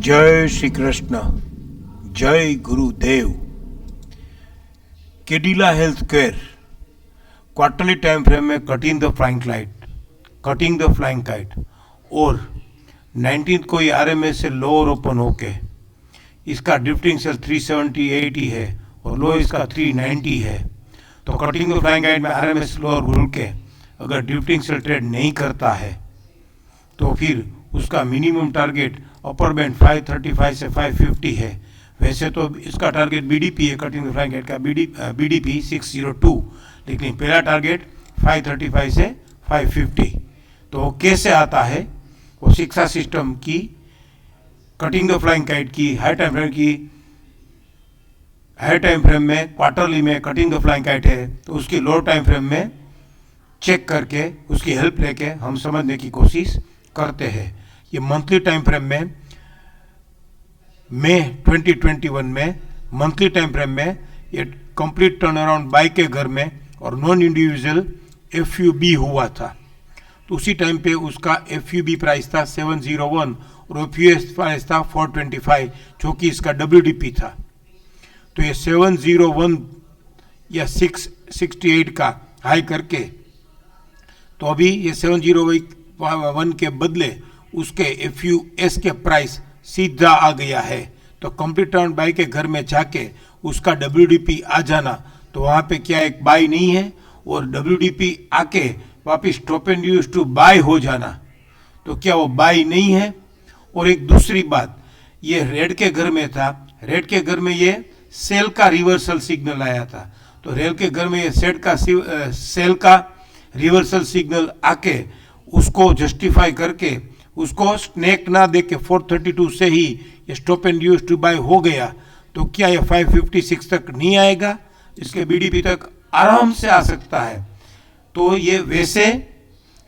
जय श्री कृष्ण, जय गुरुदेव। Cadila health care quarterly time frame में कटिंग द फ्लाइंग काइट और 19 को ये आरएमएस से लोअर ओपन होके इसका ड्रिफ्टिंग सेल 378 ही है और लो इसका 390 है। तो कटिंग द फ्लाइंग काइट में आरएमएस लोअर भूल के अगर ड्रिफ्टिंग सेल ट्रेड नहीं करता है तो फिर उसका मिनिमम टारगेट अपर बैंड 535 से 550 है। वैसे तो इसका टारगेट बीडीपी है, कटिंग द फ्लाइंग काइट का बीडीपी 602, लेकिन पहला टारगेट 535 से 550। तो कैसे आता है वो शिक्षा सिस्टम की कटिंग द फ्लाइंग काइट की हाई टाइम फ्रेम में क्वार्टरली में कटिंग द फ्लाइंग काइट है तो उसकी लो टाइम फ्रेम में चेक करके उसकी हेल्प लेके हम समझने की कोशिश करते हैं। ये मंथली टाइम फ्रेम में मई 2021 में मंथली टाइम फ्रेम में ये कंप्लीट टर्न अराउंड बाई के घर में और नॉन इंडिविजुअल एफयूबी हुआ था। तो उसी टाइम पे उसका एफयूबी प्राइस था 701 और एफयूएस प्राइस था 425 जो कि इसका डब्ल्यूडीपी था। तो ये 701 या 668 का हाई करके तो अभी ये 701 के बदले उसके एफयूएस के प्राइस सीधा आ गया है। तो कंप्लीट टर्न बाई के घर में जाके उसका डब्ल्यूडीपी आ जाना, तो वहाँ पे क्या एक बाई नहीं है और डब्ल्यूडीपी आके वापिस stop and use to buy हो जाना, तो क्या वो बाई नहीं है। और एक दूसरी बात, ये रेड के घर में था, रेड के घर में ये सेल का रिवर्सल सिग्नल आया था। तो रेड के घर में ये सेल का रिवर्सल सिग्नल आके उसको जस्टिफाई करके उसको स्नेक ना दे के 432 से ही ये stop and use to buy हो गया। तो क्या ये 556 तक नहीं आएगा, इसके बीडीपी तक आराम से आ सकता है। तो ये वैसे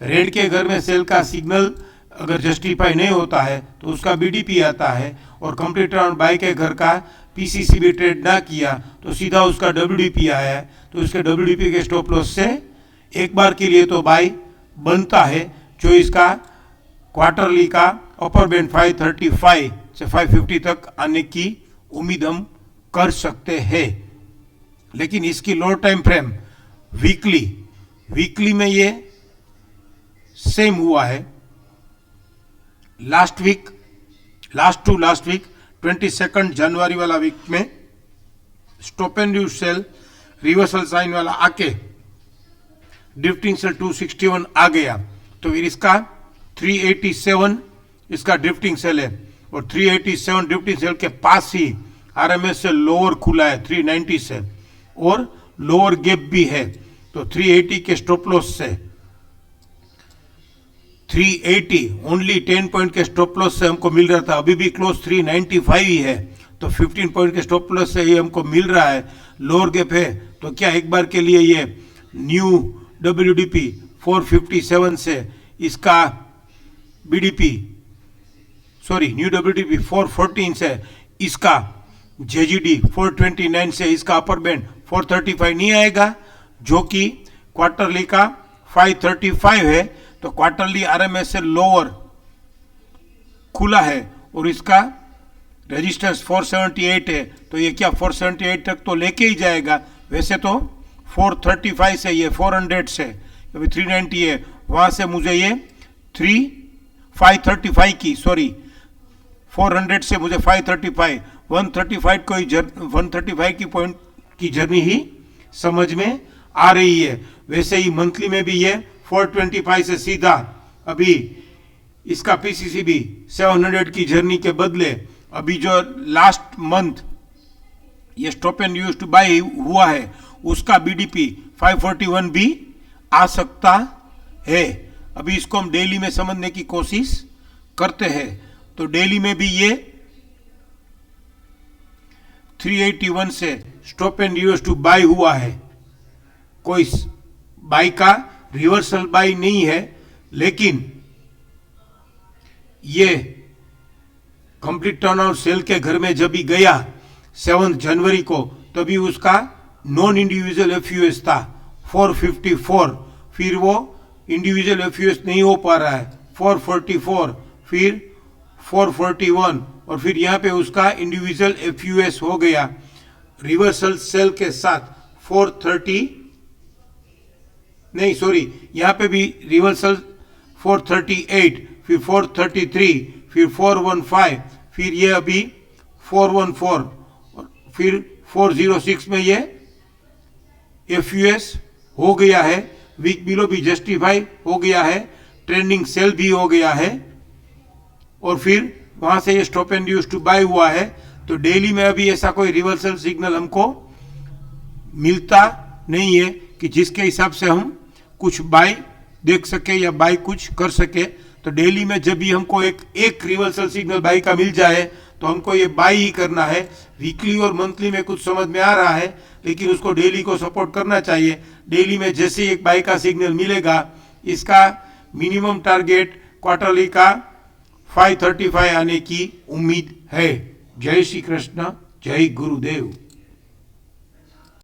रेड के घर में सेल का सिग्नल अगर जस्टिफाई नहीं होता है तो उसका बीडीपी आता है और कंप्लीट टर्न बाय के घर का पीसीसीबी ट्रेड ना किया तो सीधा उसका डब्ल्यूडीपी आया है। तो उसके डब्ल्यूडीपी के स्टॉप लॉस से एक बार के लिए तो बाय बनता है, जो इसका क्वार्टरली का अपर बैंड 535 से 550 तक आने की उम्मीद हम कर सकते हैं। लेकिन इसकी लो टाइम फ्रेम वीकली में ये सेम हुआ है। लास्ट वीक 22 जनवरी वाला वीक में stop and use sell reversal sign वाला आके ड्रिफ्टिंग सेल 261 आ गया। तो फिर इसका 387 इसका ड्रिफ्टिंग सेल है और 387 ड्रिफ्टिंग सेल के पास ही आरएमएस से लोअर खुला है 390 से और लोअर गैप भी है। तो 380 के स्टॉप लॉस से 380 ओनली 10 पॉइंट के स्टॉप लॉस से हमको मिल रहा था, अभी भी क्लोज 395 ही है। तो 15 पॉइंट के स्टॉप लॉस से ही हमको मिल रहा है, लोअर गैप है। तो क्या एक बार के लिए ये न्यू डब्ल्यूडीपी 457 से इसका बीडीपी न्यू डब्ल्यूडीपी 414 से इसका जेजीडी 429 से इसका अपर बैंड 435 नहीं आएगा, जो कि क्वार्टरली का 535 है। तो क्वार्टरली आरएमएस से लोअर खुला है और इसका रेजिस्टेंस 478 है। तो ये क्या 478 तक तो लेके ही जाएगा। वैसे तो 435 से ये 400 से अभी 390 है, वहां से मुझे ये 535 की 400 से मुझे 535 135 को 135 की पॉइंट की जर्नी ही समझ में आ रही है। वैसे ही मंथली में भी ये 425 से सीधा अभी इसका पीसीसीबी 700 की जर्नी के बदले अभी जो लास्ट मंथ ये stop and use to buy हुआ है उसका बीडीपी 541 भी आ सकता है। अभी इसको हम डेली में समझने की कोशिश करते हैं। तो डेली में भी ये 381 से stop and use to buy हुआ है, कोई बाय का रिवर्सल बाय नहीं है, लेकिन ये कंप्लीट टर्नआउट सेल के घर में जब भी गया 7 जनवरी को तभी उसका नॉन इंडिविजुअल एफयूएस था 454, फिर वो इंडिविजुअल एफयूएस नहीं हो पा रहा है 444, फिर 441, और फिर यहाँ पे उसका इंडिविजुअल FUS हो गया रिवर्सल सेल के साथ 430, नहीं सॉरी, यहाँ पे भी रिवर्सल 438, फिर 433, फिर 415, फिर ये अभी 414, और फिर 406 में ये FUS हो गया है, वीक बिलो भी जस्टिफाई हो गया है, ट्रेंडिंग सेल भी हो गया है, और फिर वहां से ये stop and use to buy हुआ है। तो डेली में अभी ऐसा कोई रिवर्सल सिग्नल हमको मिलता नहीं है कि जिसके हिसाब से हम कुछ बाय देख सके या बाय कुछ कर सके। तो डेली में जब भी हमको एक रिवर्सल सिग्नल बाय का मिल जाए तो हमको ये बाय ही करना है। वीकली और मंथली में कुछ समझ में आ रहा है, लेकिन उसको डेली को सपोर्ट करना चाहिए। डेली में जैसे एक बाय का सिग्नल मिलेगा, इसका मिनिमम टारगेट क्वार्टरली का 535 आने की उम्मीद है। जय श्री कृष्ण, जय गुरुदेव।